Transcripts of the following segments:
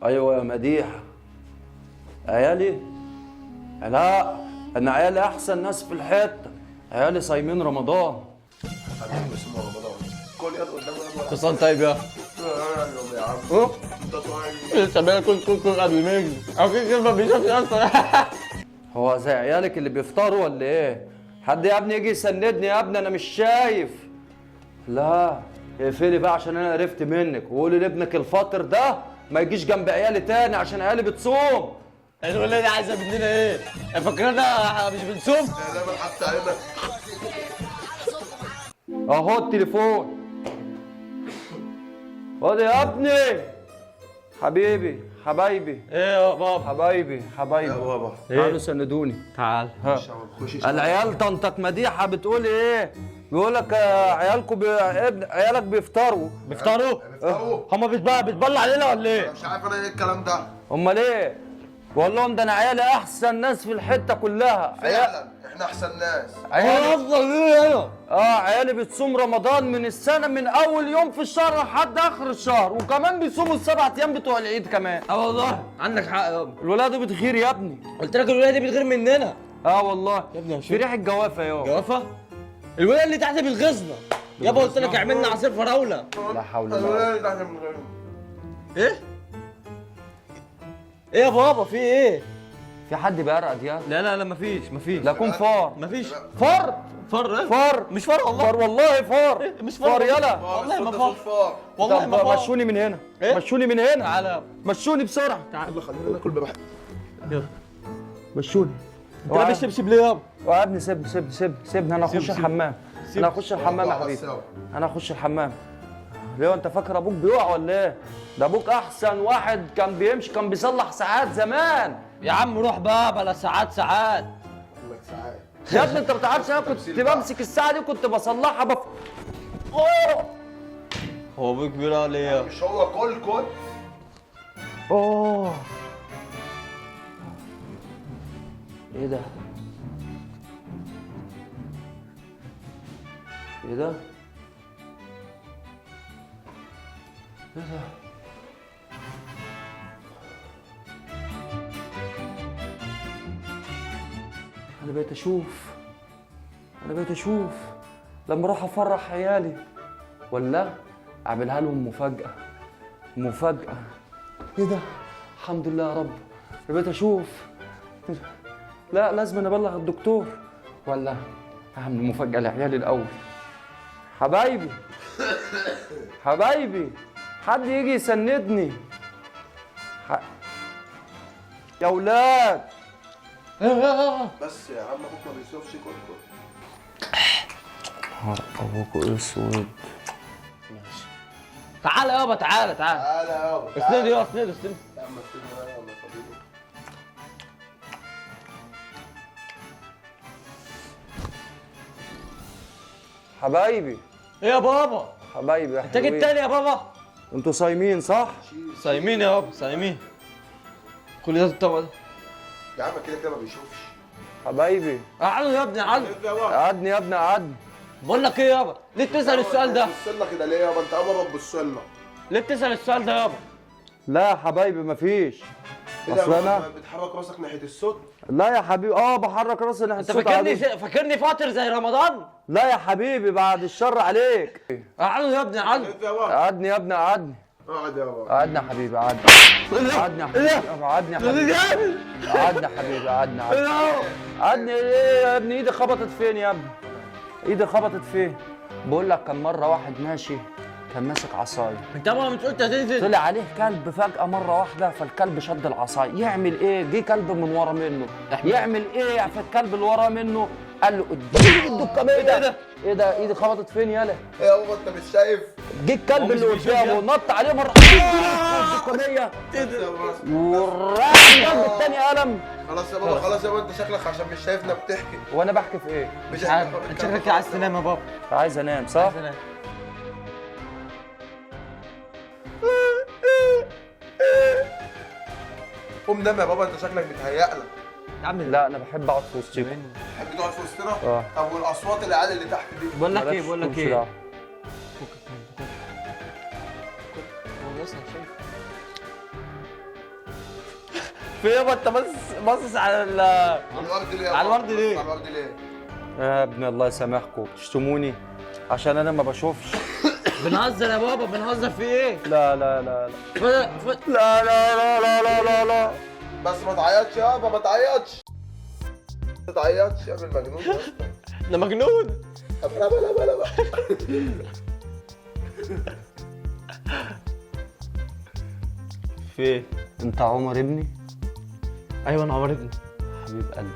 ايوه يا مديحه. عيالي؟ لا، انا عيالي احسن ناس في الحته، عيالي صايمين رمضان. حبيبي بس رمضان كل يد قدام يد. اتصال طيب يا يا عم انت صايم. لسه بقى كنت قبل ما يجي اكيد كده ما بيشوفش اصلا. هو زي عيالك اللي بيفطروا ولا ايه؟ حد يا ابني يجي يسندني يا ابني، انا مش شايف. لا اقفلي بقى عشان انا قرفت منك، وقولي لابنك الفاطر ده ما يجيش جنب عيالي تاني عشان عيالي بتصوم. الولاد دي عايزه مننا ايه؟ فاكرانا مش بنصوم؟ دايما حط علينا. اهو التليفون. خد يا ابني. حبيبي حبايبي ايه يا بابا؟ حبايبي حبايبي. يا بابا تعالوا سندوني. تعال. ها. خش العيال طنطك مديحه بتقول ايه؟ بيقول لك عيالكم عيالك بيفطروا. بيفطروا؟ هما بيتبلوا علينا ولا ايه؟ مش عارف انا ايه الكلام ده. امال ايه؟ بقول لهم ده انا عيالي احسن ناس في الحته كلها. فعلا احنا احسن ناس. عيالي افضل ايه انا؟ عيالي بتصوم رمضان من السنه، من اول يوم في الشهر لحد اخر الشهر، وكمان بيصوموا السبع ايام بتوع العيد كمان. والله عندك حق يابا. الولاد بتغير يا ابني. قلت لك الولاد دي بتغير مننا. والله يا ابني في ريحه جوافه يابا. جوافه؟ الولاد اللي تحت بتغيظنا يابا. قلت لك اعملنا عصير فراوله. لا حول ولا قوه. ايه؟ ايه يا بابا في ايه؟ في حد بيرقد يا؟ لا مفيش. لا يكون فار. مفيش. فار. فر ايه؟ فار. مش فر والله. فار والله فار. إيه؟ مش فار فار والله. يلا. والله ما فار. والله طب ما فار. مشوني من هنا. إيه؟ مشوني من هنا. تعالى يابا. مشوني بسرعه. يلا خلينا ناكل بقى. يلا. مشوني. انت لابس شبشب ليه يابا؟ يا ابني سيبني انا اخش الحمام. انا اخش الحمام يا حبيبي. انا اخش الحمام. ليه انت فاكر ابوك بيقع ولا ايه؟ ده ابوك احسن واحد، كان بيمشي كان بيصلح ساعات زمان. يا عم روح بقى بلا ساعات. لك ساعات. يا ابني انت ما تعرفش انا كنت بمسك الساعه دي كنت بصلحها اوه. هو ابوك بيقول عليه مش هو كل اوه. ايه ده؟ ايه ده؟ ايه ده؟ انا بقيت اشوف لما اروح افرح عيالي ولا اعملها لهم مفاجأة. ايه ده؟ الحمد لله يا رب. انا بقيت اشوف. لا لازم أنا ابلغ الدكتور ولا اعمل مفاجأة لعيالي الاول. حبايبي حد يجي يسندني. يا ولاد. بس يا عم ابوك ما بيشوفش كل. ابوك اسود. تعالى يابا. تعالى تعالى يابا. اسند يابا. اسند يا عم استنى يلا حبيبي. حبايبي ايه يا بابا؟ حبايبي يا انت جيت تاني يا بابا؟ انتوا صايمين صح؟ صايمين يا بابا صايمين. كل ده الطبق ده يا عم كده ما بيشوفش. حبايبي قعدوا يا ابني قعدوا. قعدني يا ابني قعدني. بقول لك ايه يابا؟ ليه بتسأل السؤال ده؟ بص لنا كده ليه يابا؟ انت اول ما تبص لنا. ليه بتسأل السؤال ده يابا؟ لا يا حبايبي مفيش. اصل انا بتحرك راسك ناحيه الصوت. لا يا حبيبي بحرك راسي ناحيه انت الصوت عادي. فاكرني فاطر زي رمضان؟ لا يا حبيبي بعد الشر عليك. قعدوا يا ابني قعدوا. قعدني يا ابني قعدني. اقعد يابا. قعدنا يا حبيبي قعدنا. قعدنا يا حبيبي قعدنا يا حبيبي. قعدنا يا حبيبي قعدنا. قعدني ايه يا ابني؟ ايدي خبطت فين يا ابني؟ ايدي خبطت فين؟ بقول لك كان مره واحد ماشي كان ماسك عصايه. انت بقى مش قلت هتنزل؟ طلع عليه كلب فجأة مرة واحدة، فالكلب شد العصايه. يعمل ايه؟ جه كلب من ورا منه. يعمل ايه في الكلب اللي ورا منه؟ قال له اديني الدكامية. ايه ده؟ ايدي خبطت فين يالا؟ ايه يا بابا انت مش شايف؟ جه الكلب اللي قدامه نط عليه مرة الدكامية وراح الكلب التاني قلم. خلاص يا بابا خلاص يا بابا. انت شكلك عشان مش شايفنا بتحكي. وانا بحكي في ايه؟ مش عارف. انت شكلك عايز تنام يا بابا. عايز انام صح؟ عايز انام. قوم نام يا بابا. انت شكلك بيتهيألك. يا عم لا انا بحب اقعد في وسطكم. تحب تقعد في وسطنا؟ طب والاصوات العيال اللي تحت دي؟ بقول لك ايه في يابا انت باصص على الورد ليه على الورد ليه؟ على الورد ليه؟ يا ابني الله يسامحكم بتشتموني عشان انا ما بشوفش. بنهزر يا بابا، بنهزر في ايه؟ لا لا لا لا ف... لا لا لا لا لا لا لا. بس ما تعيطش يابا، ما تعيطش. ما تعيطش يا ابن المجنون يا اسطى. ده مجنون. بلا بلا بلا بلا. في ايه؟ انت عمر ابني ايوه انا عمر ابني. حبيب قلبي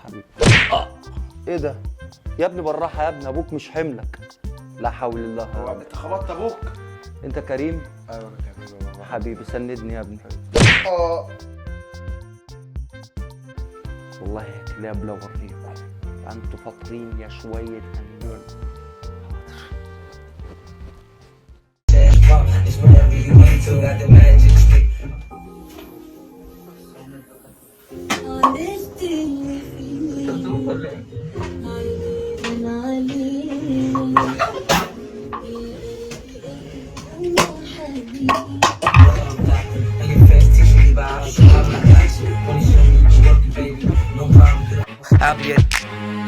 حبيب. ايه ده يا ابني؟ بالراحه يا ابني، ابوك مش حملك. لا حول الله يا هو رب. انت خبطت ابوك؟ انت كريم ايوه انا كمان. حبيبي، سندني يا ابني. والله يا كلاب لو اوريكم انتوا فاطرين يا شويه هندول. It's whatever you into, got the magic stick. I'll be at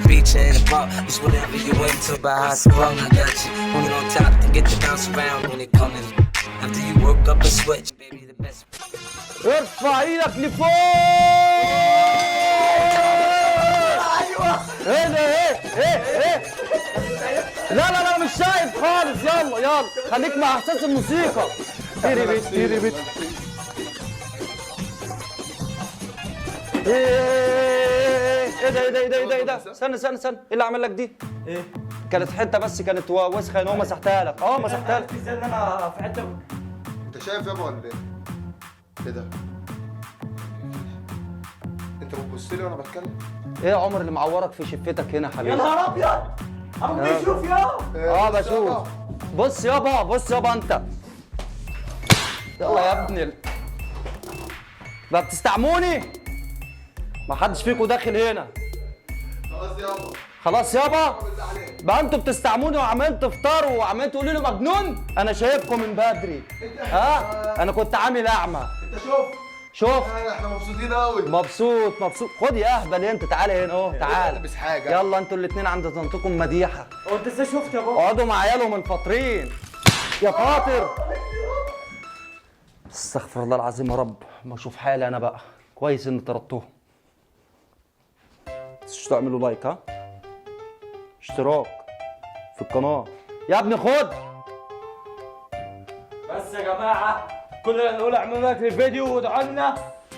beach in the park. It's whatever you into, by how strong I got you. When you're on top, to get to bounce around when it comes. After you woke up and sweat, baby, the best. ارفع ايدك لفوق. ايوه. ايه ده؟ ايه؟ لا لا لا مش شايف خالص. يلا يلا خليك مع احساس الموسيقى. تيري بيت تيري بيت. ايه ده؟ استنى ايه اللي عمل لك دي؟ ايه؟ كانت حته بس كانت وسخه ان هو مسحتها لك. مسحتها لك. ازاي ان انا في حته؟ انت شايف يابا ولا ايه؟ ايه ده؟ انت بتبص لي وانا بتكلم؟ ايه يا عمر اللي معورك في شفتك هنا يا حبيبي؟ يا نهار ابيض! ابوك بيشوف يا بشوف. بص يابا انت. يلا يا ابني ده بتستعموني؟ ما حدش فيكم داخل هنا. خلاص يابا بقى انتوا بتستعموني وعمالين تفطروا وعمالين تقولوا لي مجنون. انا شايفكم من بدري. انا كنت عامل اعمى. انت شوف احنا مبسوطين قوي. مبسوط. خد يا اهبل انت، تعالى هنا اهو تعالى. البس حاجه. يلا انتوا الاثنين عند طنطكم مديحه. هو انت ازاي شفت يا بابا؟ اقعدوا مع عيالهم الفاطرين يا فاطر. استغفر الله العظيم يا رب. ما اشوف حالي انا بقى. كويس ان طردتهم. مش تعملوا لايك اشتراك في القناه يا ابني. خد بس يا جماعه كلنا نقول اعملوا لايك للفيديو وادعوا لنا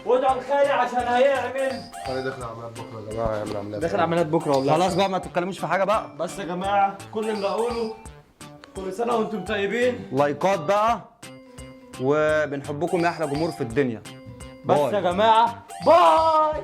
وادعوا لخالي عشان هيعمل. انا داخل عمليات بكره يا جماعه. يعمل عمليات. داخل عمليات بكره والله. خلاص بقى ما تتكلموش في حاجه بقى. بس يا جماعه كل اللي اقوله كل سنه وانتم طيبين. لايكات بقى وبنحبكم يا احلى جمهور في الدنيا. بس يا جماعه باي.